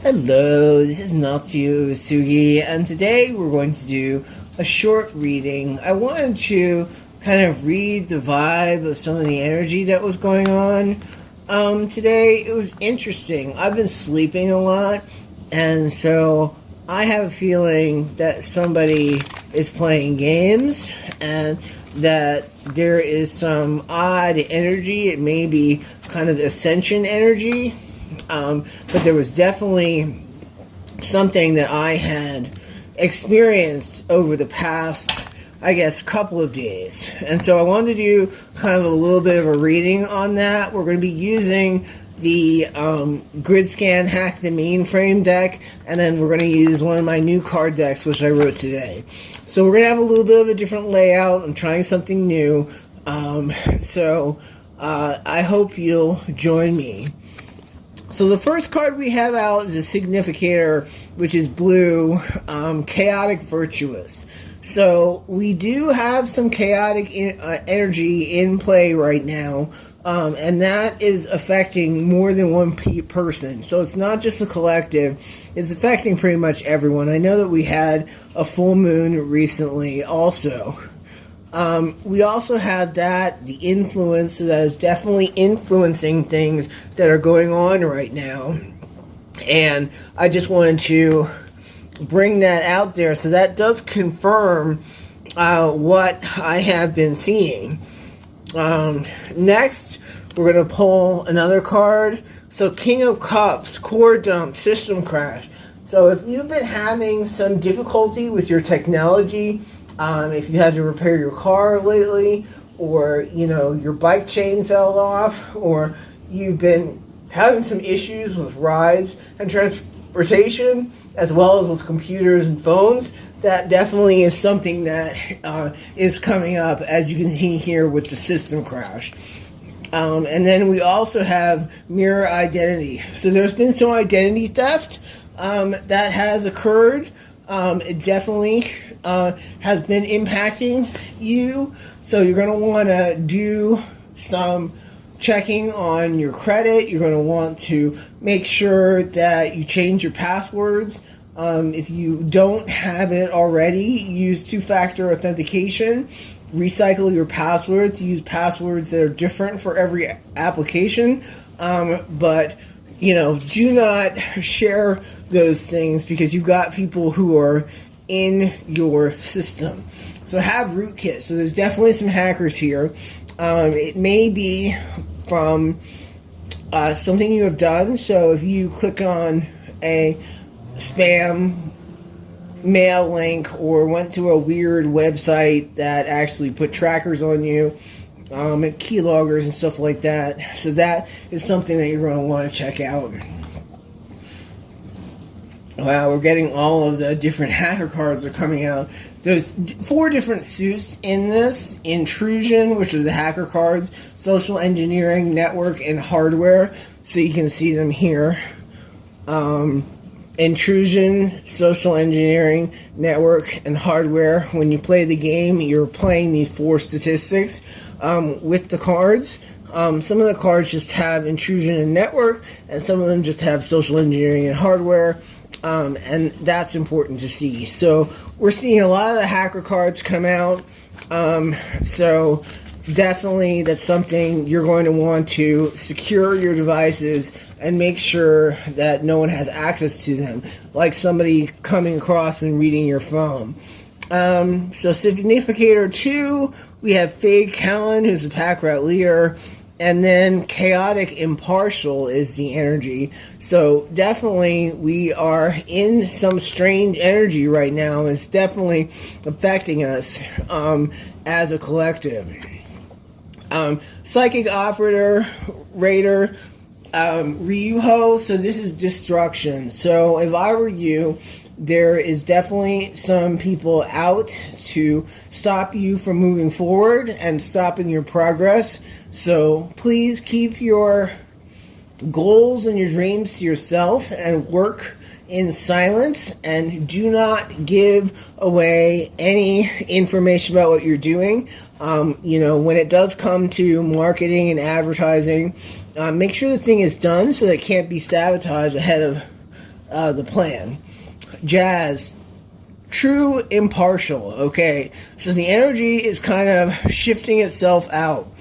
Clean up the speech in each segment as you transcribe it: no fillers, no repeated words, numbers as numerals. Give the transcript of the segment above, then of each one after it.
Hello, this is Natsuya, and today we're going to do a short reading. I wanted to kind of read the vibe of some of the energy that was going on today. It was interesting. I've been sleeping a lot, and so I have a feeling that somebody is playing games, and that there is some odd energy. It may be kind of ascension energy. But there was definitely something that I had experienced over the past, I guess, couple of days. And so I wanted to do kind of a little bit of a reading on that. We're going to be using the Grid Scan Hack the Mainframe deck, and then we're going to use one of my new card decks, which I wrote today. So we're going to have a little bit of a different layout. I'm trying something new. I hope you'll join me. So the first card we have out is a significator, which is blue, Chaotic Virtuous. So we do have some chaotic energy in play right now, and that is affecting more than one person. So it's not just a collective, it's affecting pretty much everyone. I know that we had a full moon recently also. We also have that, the influence, so that is definitely influencing things that are going on right now. And I just wanted to bring that out there, so that does confirm what I have been seeing. Next, we're going to pull another card. So King of Cups, Core Dump, System Crash. So if you've been having some difficulty with your technology, if you had to repair your car lately, or, your bike chain fell off, or you've been having some issues with rides and transportation, as well as with computers and phones, that definitely is something that is coming up, as you can see here with the system crash. And then we also have mirror identity. So there's been some identity theft that has occurred. It definitely has been impacting you, so you're going to want to do some checking on your credit. You're going to want to make sure that you change your passwords. If you don't have it already, use two-factor authentication. Recycle your passwords. Use passwords that are different for every application, but do not share those things, because you've got people who are in your system. So have rootkit. So there's definitely some hackers here. It may be from something you have done. So if you click on a spam mail link or went to a weird website that actually put trackers on you, and keyloggers and stuff like that. So that is something that you're going to want to check out. Wow, we're getting all of the different hacker cards that are coming out. There's 4 different suits in this. Intrusion, which are the hacker cards. Social engineering, network, and hardware. So you can see them here. Intrusion, social engineering, network, and hardware. When you play the game, you're playing these 4 statistics with the cards. Some of the cards just have intrusion and network, and some of them just have social engineering and hardware. And that's important to see. So we're seeing a lot of the hacker cards come out. So definitely that's something you're going to want to secure your devices and make sure that no one has access to them, like somebody coming across and reading your phone. So Significator 2, we have Fade Callan, who's the pack rat leader. And then Chaotic Impartial is the energy. So definitely we are in some strange energy right now. It's definitely affecting us as a collective. Psychic Operator, Raider, Ryuho. So this is destruction. So if I were you, there is definitely some people out to stop you from moving forward and stopping your progress. So please keep your goals and your dreams to yourself and work in silence, and do not give away any information about what you're doing. When it does come to marketing and advertising, make sure the thing is done so that it can't be sabotaged ahead of the plan. Jazz, true impartial. Okay, so the energy is kind of shifting itself out.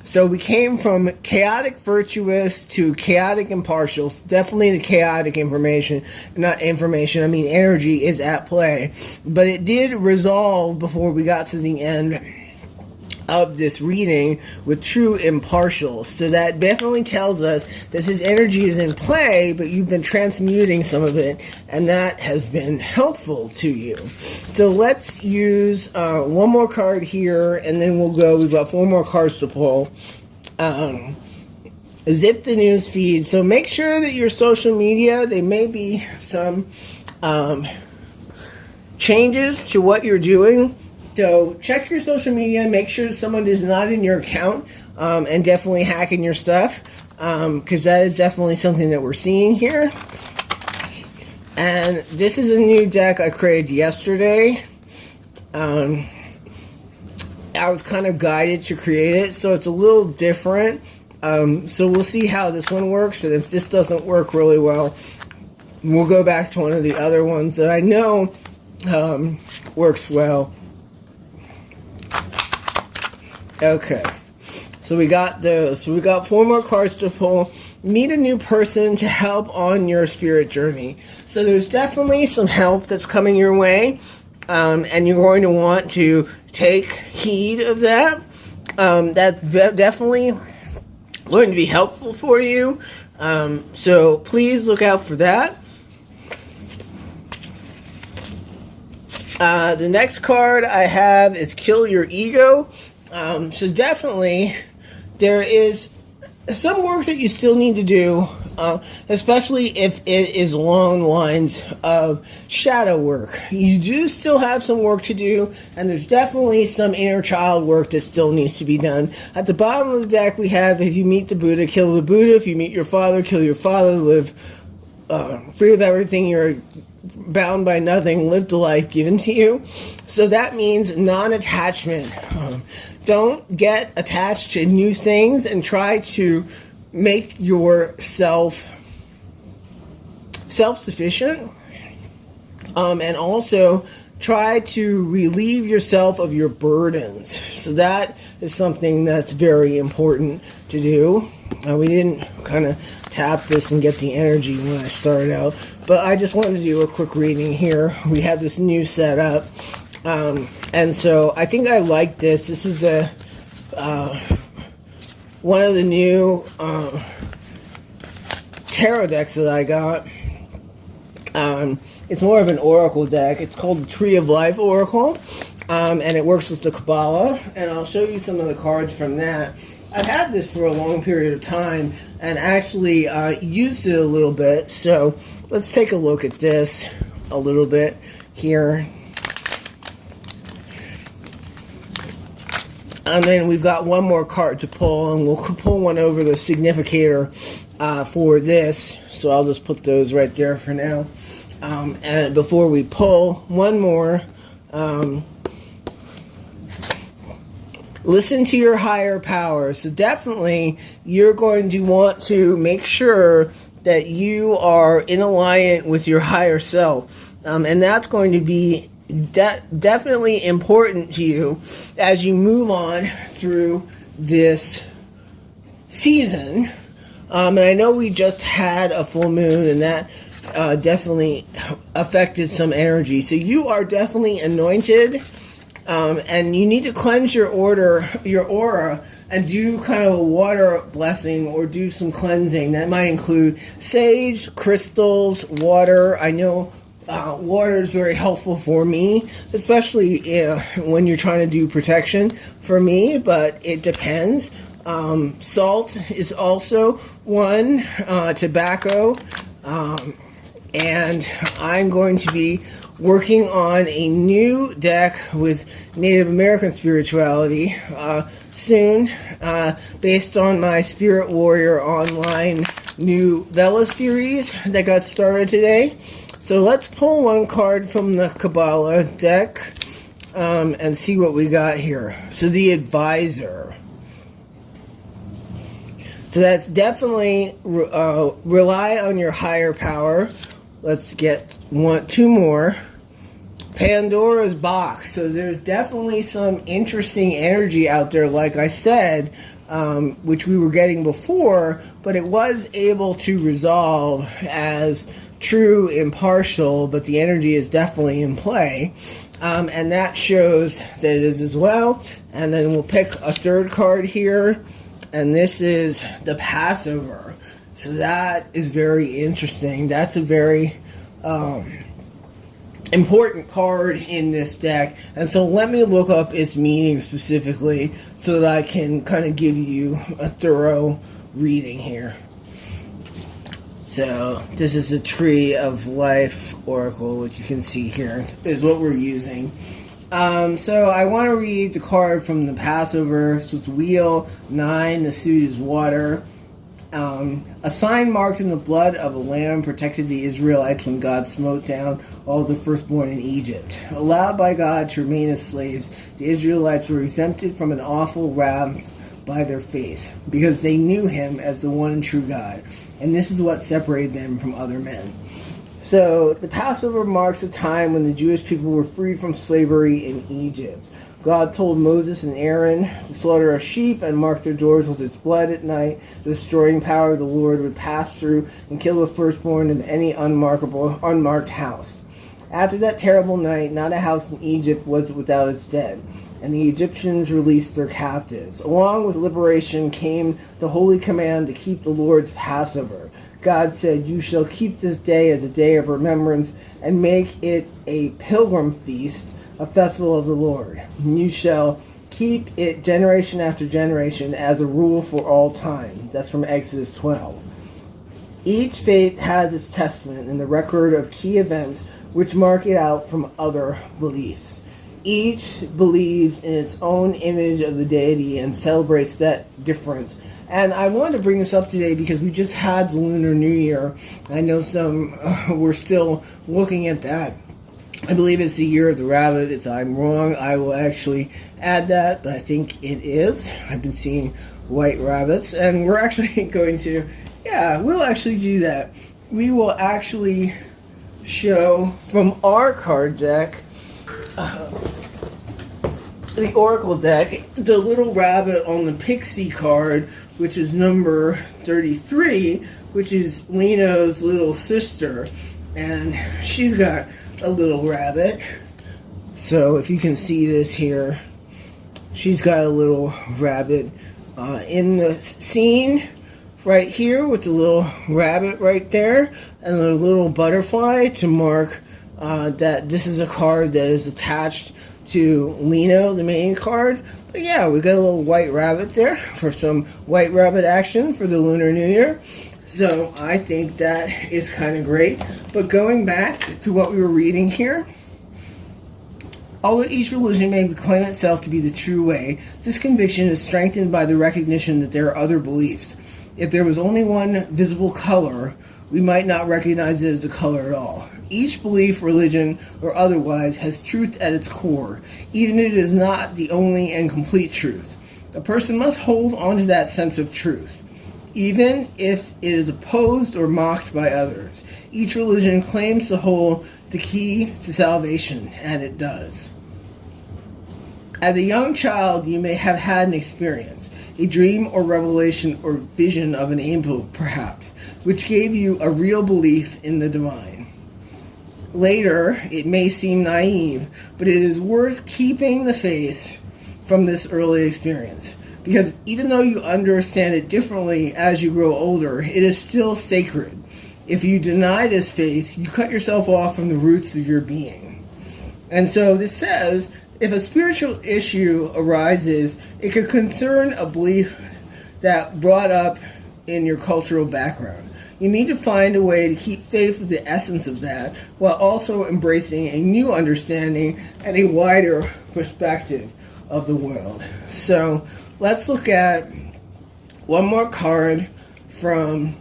So we came from chaotic virtuous to chaotic impartial. Definitely the chaotic information, not information, I mean energy is at play. But it did resolve before we got to the end of this reading with true impartial. So that definitely tells us that his energy is in play, but you've been transmuting some of it, and that has been helpful to you. So let's use one more card here, and then we'll go. We've got 4 more cards to pull. Zip the news feed. So make sure that your social media, there may be some changes to what you're doing. So check your social media, make sure someone is not in your account, and definitely hacking your stuff, because that is definitely something that we're seeing here. And this is a new deck I created yesterday. I was kind of guided to create it, so it's a little different. So we'll see how this one works, and if this doesn't work really well, we'll go back to one of the other ones that I know works well. Okay, so we got those. So we got 4 more cards to pull. Meet a new person to help on your spirit journey. So there's definitely some help that's coming your way, and you're going to want to take heed of that. That's definitely going to be helpful for you. So please look out for that. The next card I have is Kill Your Ego. So definitely there is some work that you still need to do, especially if it is along the lines of shadow work. You do still have some work to do, and there's definitely some inner child work that still needs to be done. At the bottom of the deck we have, if you meet the Buddha, kill the Buddha. If you meet your father, kill your father. Live free of everything, you're bound by nothing, live the life given to you. So that means non-attachment. Don't get attached to new things, and try to make yourself self-sufficient, and also try to relieve yourself of your burdens. So that is something that's very important to do. We didn't kind of tap this and get the energy when I started out, but I just wanted to do a quick reading here. We have this new setup, and so I think I like this. This is a one of the new tarot decks that I got. It's more of an oracle deck. It's called the Tree of Life Oracle, and it works with the Kabbalah, and I'll show you some of the cards from that. I've had this for a long period of time and actually used it a little bit, so let's take a look at this a little bit here. And then we've got one more card to pull, and we'll pull one over the significator for this. So I'll just put those right there for now. And before we pull one more, listen to your higher power. So definitely you're going to want to make sure that you are in alignment with your higher self. And that's going to be definitely important to you as you move on through this season. And I know we just had a full moon, and that definitely affected some energy. So you are definitely anointed, and you need to cleanse your aura, and do kind of a water blessing or do some cleansing. That might include sage, crystals, water. I know water is very helpful for me, especially when you're trying to do protection for me, but it depends. Salt is also one, tobacco, and I'm going to be working on a new deck with Native American spirituality soon, based on my Spirit Warrior Online new Vela series that got started today. So let's pull one card from the Kabbalah deck and see what we got here. So the Advisor. So that's definitely rely on your higher power. let's get two more. Pandora's box. So there's definitely some interesting energy out there, like I said, which we were getting before, but it was able to resolve as true, impartial, but the energy is definitely in play. And that shows that it is as well. And then we'll pick a third card here, and this is the Passover. So that is very interesting. That's a very important card in this deck. And so let me look up its meaning specifically so that I can kind of give you a thorough reading here. So this is a Tree of Life Oracle, which you can see here is what we're using. So I want to read the card from the Passover. So it's Wheel 9, the suit is water. A sign marked in the blood of a lamb protected the Israelites when God smote down all the firstborn in Egypt. Allowed by God to remain as slaves, the Israelites were exempted from an awful wrath by their faith, because they knew him as the one true God. And this is what separated them from other men. So the Passover marks a time when the Jewish people were freed from slavery in Egypt. God told Moses and Aaron to slaughter a sheep and mark their doors with its blood at night. The destroying power of the Lord would pass through and kill the firstborn in any unmarked house. After that terrible night, not a house in Egypt was without its dead, and the Egyptians released their captives. Along with liberation came the holy command to keep the Lord's Passover. God said, "You shall keep this day as a day of remembrance and make it a pilgrim feast, a festival of the Lord. You shall keep it generation after generation as a rule for all time." That's from Exodus 12. Each faith has its testament in the record of key events which mark it out from other beliefs. Each believes in its own image of the deity and celebrates that difference. And I wanted to bring this up today because we just had the Lunar New Year. I know some we're still looking at that. I believe it's the year of the rabbit. If I'm wrong, I will actually add that, but I think it is. I've been seeing white rabbits, and we're actually going to, we'll actually do that. We will actually show from our card deck, the Oracle deck, the little rabbit on the Pixie card, which is number 33, which is Leno's little sister, and she's got a little rabbit. So if you can see this here, she's got a little rabbit in the scene right here with the little rabbit right there and a little butterfly to mark that this is a card that is attached to Leno, the main card. But yeah, we got a little white rabbit there for some white rabbit action for the Lunar New Year. So I think that is kind of great. But going back to what we were reading here, although each religion may claim itself to be the true way, this conviction is strengthened by the recognition that there are other beliefs. If there was only one visible color, we might not recognize it as a color at all. Each belief, religion, or otherwise, has truth at its core, even if it is not the only and complete truth. A person must hold on to that sense of truth, even if it is opposed or mocked by others. Each religion claims to hold the key to salvation, and it does. As a young child, you may have had an experience, a dream or revelation or vision of an angel, perhaps, which gave you a real belief in the divine. Later, it may seem naive, but it is worth keeping the faith from this early experience, because even though you understand it differently as you grow older, it is still sacred. If you deny this faith, you cut yourself off from the roots of your being. And so this says, if a spiritual issue arises, it could concern a belief that brought up in your cultural background. You need to find a way to keep faith with the essence of that, while also embracing a new understanding and a wider perspective of the world. So let's look at one more card from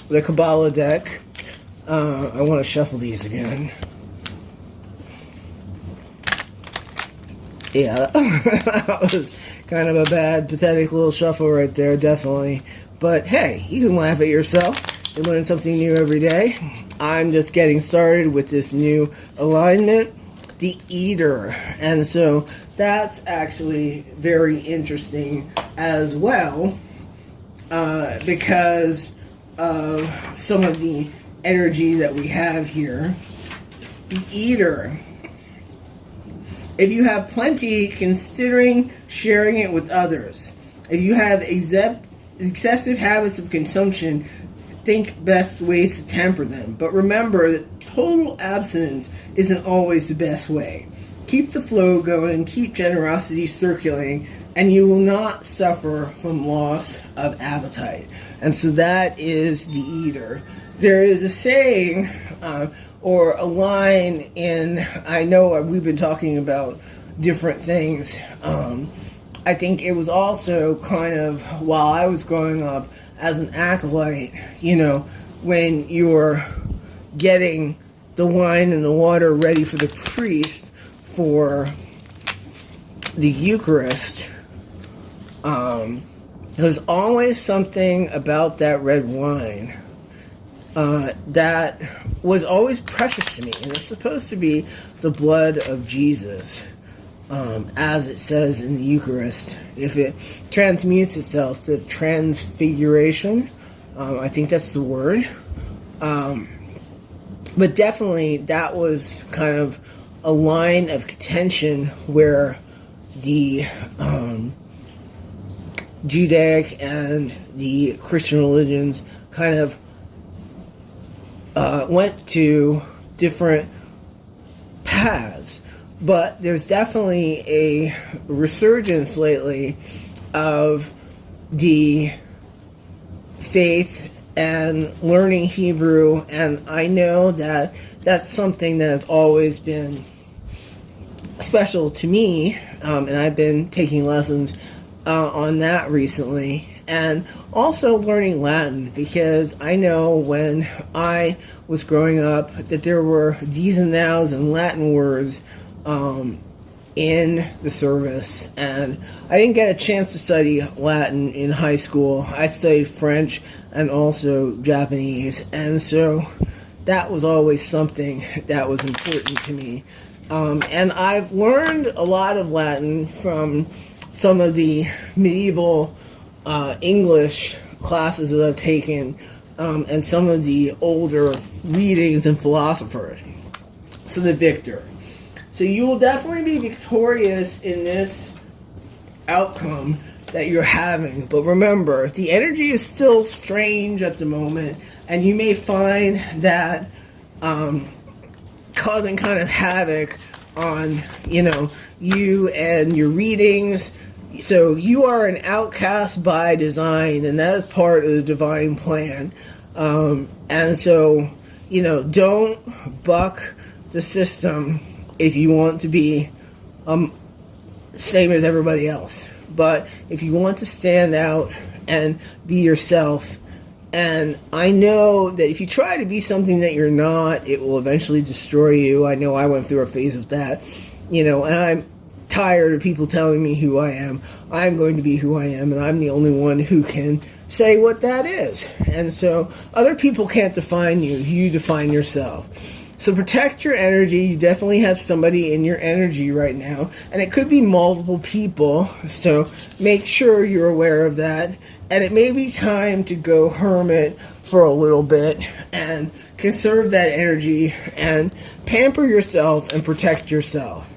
the Kabbalah deck. I want to shuffle these again. Yeah, that was kind of a bad, pathetic little shuffle right there, definitely. But hey, you can laugh at yourself. You learn something new every day. I'm just getting started with this new alignment, the Eater. And so that's actually very interesting as well, because of some of the energy that we have here. The Eater. If you have plenty, considering sharing it with others. If you have excessive habits of consumption, think best ways to temper them. But remember that total abstinence isn't always the best way. Keep the flow going, keep generosity circulating, and you will not suffer from loss of appetite. And so that is the Eater. There is a saying, or a line in, I know we've been talking about different things. I think it was also kind of, while I was growing up as an acolyte, when you're getting the wine and the water ready for the priest for the Eucharist, there's always something about that red wine that was always precious to me. And it's supposed to be the blood of Jesus, as it says in the Eucharist. If it transmutes itself to transfiguration, I think that's the word. But definitely that was kind of a line of contention where the Judaic and the Christian religions kind of went to different paths. But there's definitely a resurgence lately of the faith and learning Hebrew, and I know that that's something that's always been special to me, and I've been taking lessons on that recently. And also learning Latin, because I know when I was growing up that there were these and thous and Latin words in the service, and I didn't get a chance to study Latin in high school. I studied French and also Japanese, and so that was always something that was important to me. And I've learned a lot of Latin from some of the medieval English classes that I've taken, and some of the older readings and philosophers. So the victor. So you will definitely be victorious in this outcome that you're having. But remember, the energy is still strange at the moment, and you may find that causing kind of havoc on, you and your readings. So you are an outcast by design, and that is part of the divine plan. And so, don't buck the system if you want to be same as everybody else. But if you want to stand out and be yourself, and I know that if you try to be something that you're not, it will eventually destroy you. I know I went through a phase of that, and I'm tired of people telling me who I am. I'm going to be who I am, and I'm the only one who can say what that is. And so other people can't define you. You define yourself. So protect your energy. You definitely have somebody in your energy right now, and it could be multiple people, so make sure you're aware of that. And it may be time to go hermit for a little bit and conserve that energy and pamper yourself and protect yourself.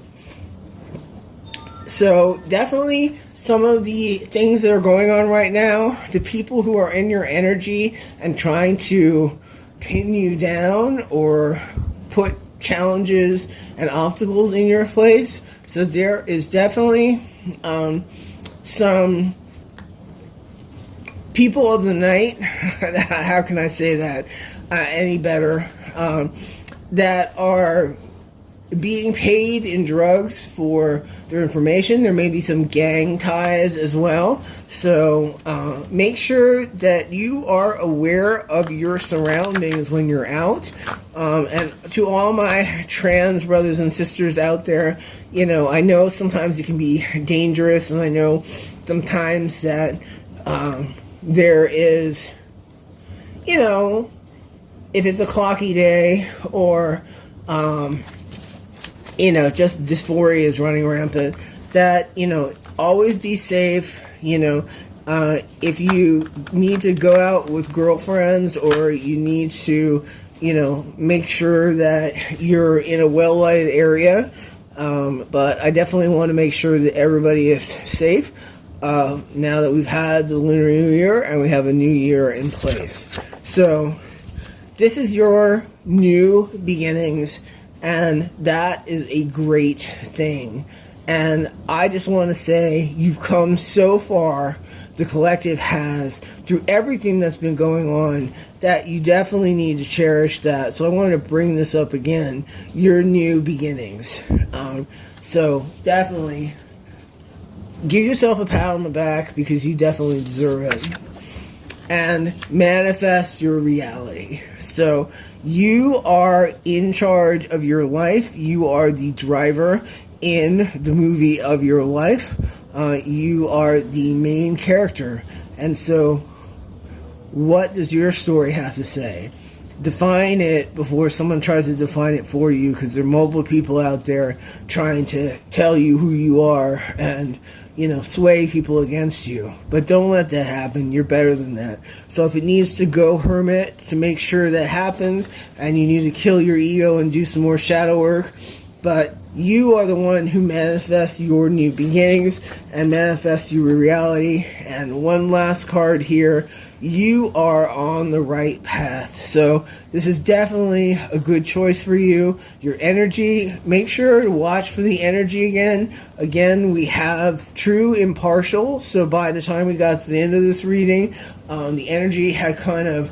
So definitely some of the things that are going on right now, the people who are in your energy and trying to pin you down or put challenges and obstacles in your place. So there is definitely some people of the night, how can I say that any better, that are being paid in drugs for their information. There may be some gang ties as well. So make sure that you are aware of your surroundings when you're out. And to all my trans brothers and sisters out there, I know sometimes it can be dangerous, and I know sometimes that there is, if it's a clocky day or, just dysphoria is running rampant, that, always be safe, if you need to go out with girlfriends or you need to, make sure that you're in a well-lighted area. But I definitely want to make sure that everybody is safe now that we've had the Lunar New Year and we have a new year in place. So this is your new beginnings, and that is a great thing. And I just want to say you've come so far, the collective has, through everything that's been going on, that you definitely need to cherish that. So I wanted to bring this up again, your new beginnings. So definitely give yourself a pat on the back because you definitely deserve it. And manifest your reality. So you are in charge of your life. You are the driver in the movie of your life. You are the main character. And so what does your story have to say? Define it before someone tries to define it for you, because there are multiple people out there trying to tell you who you are and, sway people against you. But don't let that happen. You're better than that. So if it needs to go hermit to make sure that happens, and you need to kill your ego and do some more shadow work, but you are the one who manifests your new beginnings and manifests your reality. And one last card here. You are on the right path. So this is definitely a good choice for you. Your energy, make sure to watch for the energy again. Again, we have true impartial. So by the time we got to the end of this reading, the energy had kind of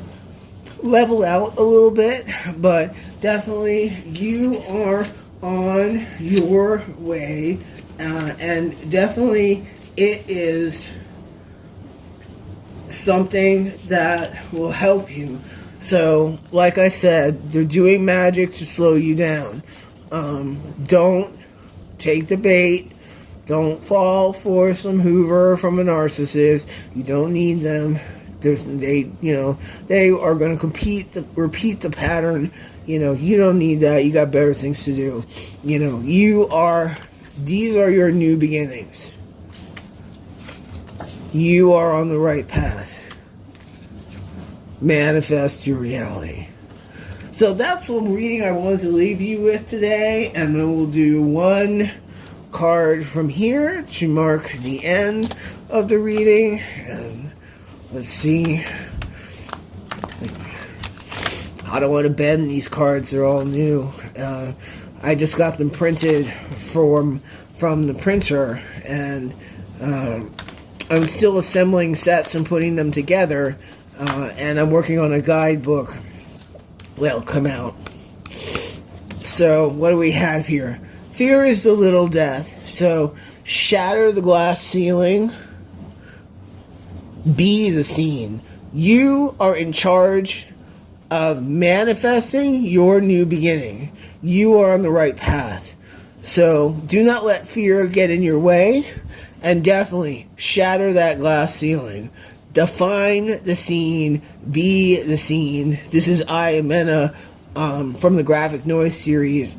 leveled out a little bit. But definitely you are on your way, and definitely it is something that will help you. So like I said, they're doing magic to slow you down. Don't take the bait. Don't fall for some Hoover from a narcissist. You don't need them. They are going to repeat the pattern. You don't need that. You got better things to do. These are your new beginnings. You are on the right path. Manifest your reality. So that's the reading I wanted to leave you with today, and then we'll do one card from here to mark the end of the reading. And let's see. I don't want to bend these cards. They're all new. I just got them printed from the printer, and I'm still assembling sets and putting them together, and I'm working on a guidebook that'll come out. So what do we have here? Fear is the little death. So shatter the glass ceiling. Be the scene. You are in charge of manifesting your new beginning. You are on the right path. So do not let fear get in your way, and definitely shatter that glass ceiling. Define the scene. Be the scene. This is Ayamena from the Graphic Noise series,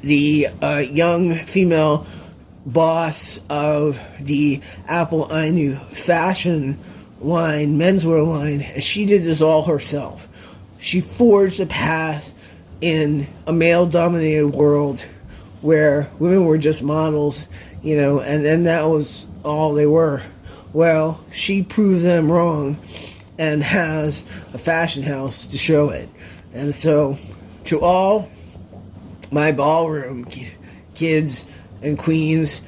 the young female boss of the Apple Ainu fashion line, menswear line, and she did this all herself. She forged a path in a male-dominated world where women were just models, and then that was all they were. Well, she proved them wrong and has a fashion house to show it. And so, to all my ballroom kids and queens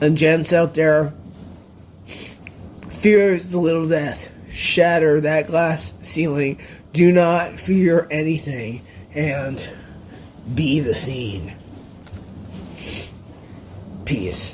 and gents out there, fear is the little death. Shatter that glass ceiling. Do not fear anything, and be the scene. Peace.